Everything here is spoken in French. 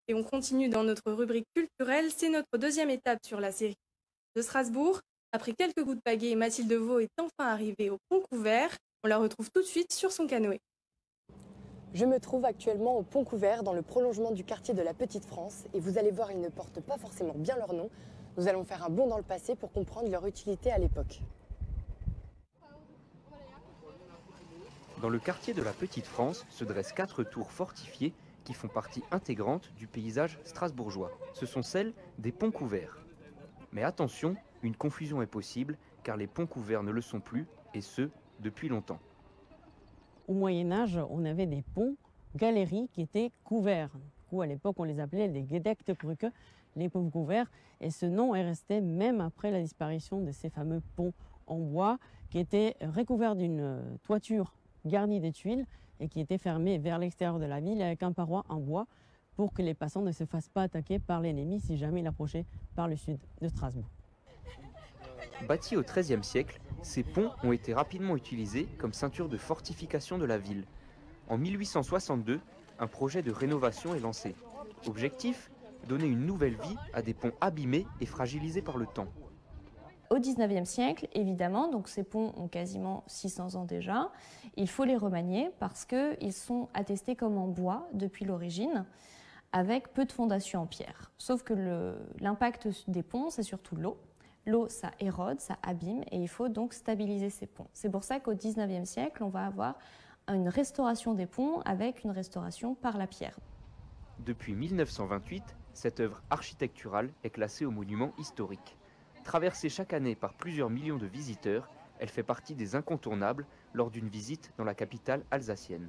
Et on continue dans notre rubrique culturelle, c'est notre deuxième étape sur la série de Strasbourg. Après quelques coups de pagaie, Mathilde Vaux est enfin arrivée au pont couvert. On la retrouve tout de suite sur son canoë. Je me trouve actuellement au pont couvert dans le prolongement du quartier de la Petite France et vous allez voir, ils ne portent pas forcément bien leur nom. Nous allons faire un bond dans le passé pour comprendre leur utilité à l'époque. Dans le quartier de la Petite France se dressent 4 tours fortifiées qui font partie intégrante du paysage strasbourgeois. Ce sont celles des ponts couverts. Mais attention, une confusion est possible car les ponts couverts ne le sont plus, et ce, depuis longtemps. Au Moyen-Âge, on avait des ponts, galeries qui étaient couverts. Du coup, à l'époque, on les appelait des Gedecktbrücke, les ponts couverts. Et ce nom est resté même après la disparition de ces fameux ponts en bois qui étaient recouverts d'une toiture garnie de tuiles et qui étaient fermés vers l'extérieur de la ville avec un paroi en bois pour que les passants ne se fassent pas attaquer par l'ennemi si jamais il approchait par le sud de Strasbourg. Bâtis au XIIIe siècle, ces ponts ont été rapidement utilisés comme ceinture de fortification de la ville. En 1862, un projet de rénovation est lancé. Objectif : donner une nouvelle vie à des ponts abîmés et fragilisés par le temps. Au XIXe siècle, évidemment, donc ces ponts ont quasiment 600 ans déjà, il faut les remanier parce qu'ils sont attestés comme en bois depuis l'origine, avec peu de fondations en pierre. Sauf que l'impact des ponts, c'est surtout l'eau. L'eau, ça érode, ça abîme et il faut donc stabiliser ces ponts. C'est pour ça qu'au XIXe siècle, on va avoir une restauration des ponts avec une restauration par la pierre. Depuis 1928, cette œuvre architecturale est classée au monument historique. Traversée chaque année par plusieurs millions de visiteurs, elle fait partie des incontournables lors d'une visite dans la capitale alsacienne.